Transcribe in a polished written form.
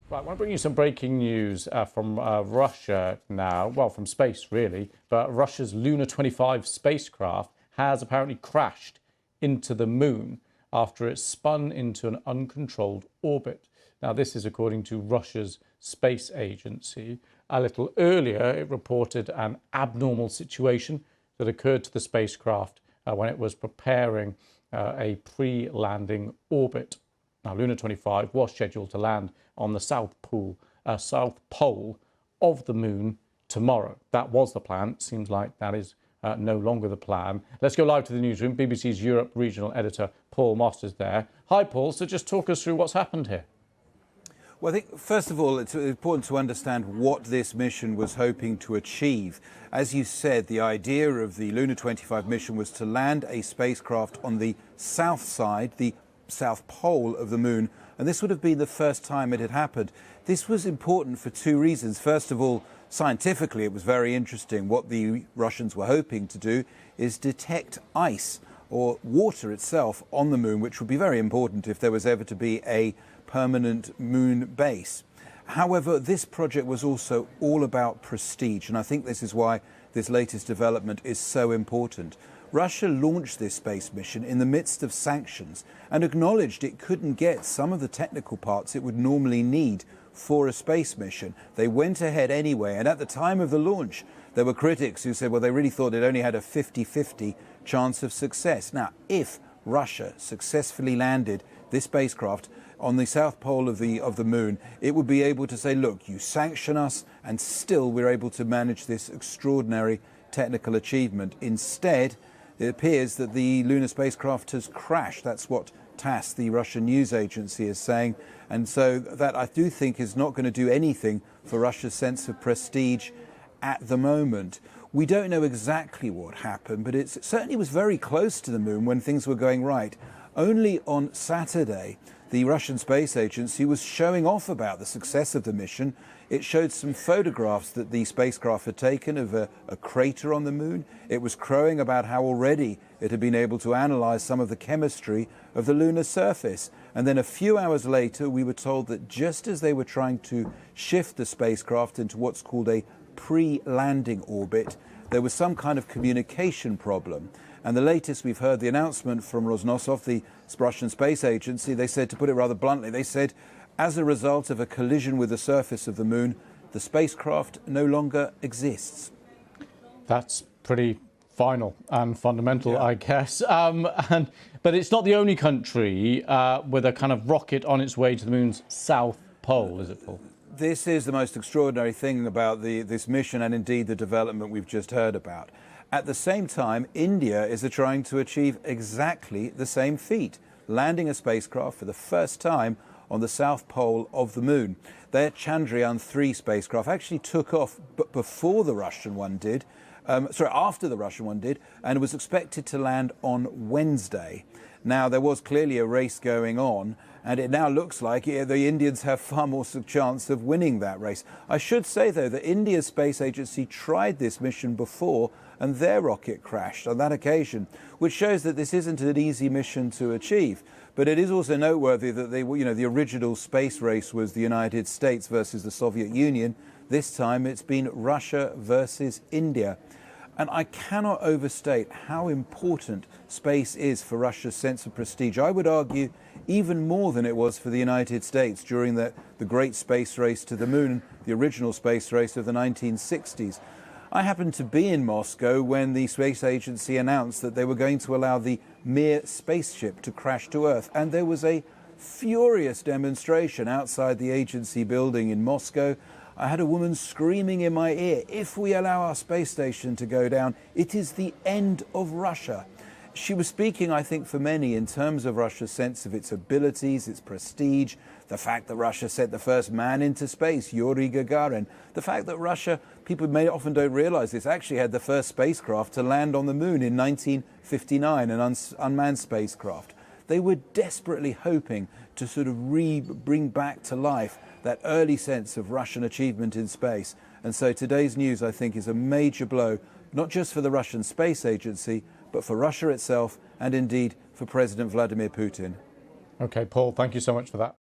Right, I want to bring you some breaking news from Russia now. Well, from space, really. But Russia's Luna 25 spacecraft has apparently crashed into the moon after it spun into an uncontrolled orbit. Now, this is according to Russia's space agency. A little earlier, it reported an abnormal situation that occurred to the spacecraft when it was preparing a pre-landing orbit. Now, Luna 25 was scheduled to land on the South Pole of the moon tomorrow. That was the plan. It seems like that is no longer the plan. Let's go live to the newsroom. BBC's Europe regional editor, Paul Moss, is there. Hi, Paul. So just talk us through what's happened here. Well, I think, first of all, it's important to understand what this mission was hoping to achieve. As you said, the idea of the Luna 25 mission was to land a spacecraft on the south side, the South Pole of the moon, and this would have been the first time it had happened. This was important for two reasons. First of all, scientifically, it was very interesting. What the Russians were hoping to do is detect ice or water itself on the moon, which would be very important if there was ever to be a permanent moon base. However, this project was also all about prestige, and I think this is why this latest development is so important. Russia launched this space mission in the midst of sanctions and acknowledged it couldn't get some of the technical parts it would normally need for a space mission. They went ahead anyway, and at the time of the launch, there were critics who said, well, they really thought it only had a 50-50 chance of success. Now, if Russia successfully landed this spacecraft on the South Pole of the moon, it would be able to say, look, you sanction us, and still we're able to manage this extraordinary technical achievement. Instead, it appears that the lunar spacecraft has crashed. That's what TASS, the Russian news agency, is saying. And so that, I do think, is not going to do anything for Russia's sense of prestige at the moment. We don't know exactly what happened, but it certainly was very close to the moon when things were going right. Only on Saturday, the Russian space agency was showing off about the success of the mission. It showed some photographs that the spacecraft had taken of a crater on the moon. It was crowing about how already it had been able to analyze some of the chemistry of the lunar surface. And then a few hours later, we were told that just as they were trying to shift the spacecraft into what's called a pre-landing orbit, there was some kind of communication problem. And the latest we've heard, the announcement from Rosnosov, the Russian space agency, they said, to put it rather bluntly, they said, as a result of a collision with the surface of the moon, the spacecraft no longer exists. That's pretty final and fundamental, yeah. I guess. But it's not the only country with a kind of rocket on its way to the moon's South Pole, is it, Paul? This is the most extraordinary thing about this mission and indeed the development we've just heard about. At the same time, India is trying to achieve exactly the same feat, landing a spacecraft for the first time on the South Pole of the moon. Their Chandrayaan-3 spacecraft actually took off before the Russian one did, after the Russian one did, and was expected to land on Wednesday. Now, there was clearly a race going on, and it now looks like the Indians have far more chance of winning that race. I should say, though, that India's space agency tried this mission before, and their rocket crashed on that occasion, which shows that this isn't an easy mission to achieve. But it is also noteworthy that the original space race was the United States versus the Soviet Union. This time it's been Russia versus India. And I cannot overstate how important space is for Russia's sense of prestige. I would argue even more than it was for the United States during the great space race to the moon, the original space race of the 1960s. I happened to be in Moscow when the space agency announced that they were going to allow the Mir spaceship to crash to Earth. And there was a furious demonstration outside the agency building in Moscow. I had a woman screaming in my ear, if we allow our space station to go down, it is the end of Russia. She was speaking, I think, for many in terms of Russia's sense of its abilities, its prestige, the fact that Russia sent the first man into space, Yuri Gagarin, the fact that Russia, people often don't realize this, actually had the first spacecraft to land on the moon in 1959, an unmanned spacecraft. They were desperately hoping to sort of bring back to life that early sense of Russian achievement in space. And so today's news, I think, is a major blow, not just for the Russian Space Agency, but for Russia itself and indeed for President Vladimir Putin. OK, Paul, thank you so much for that.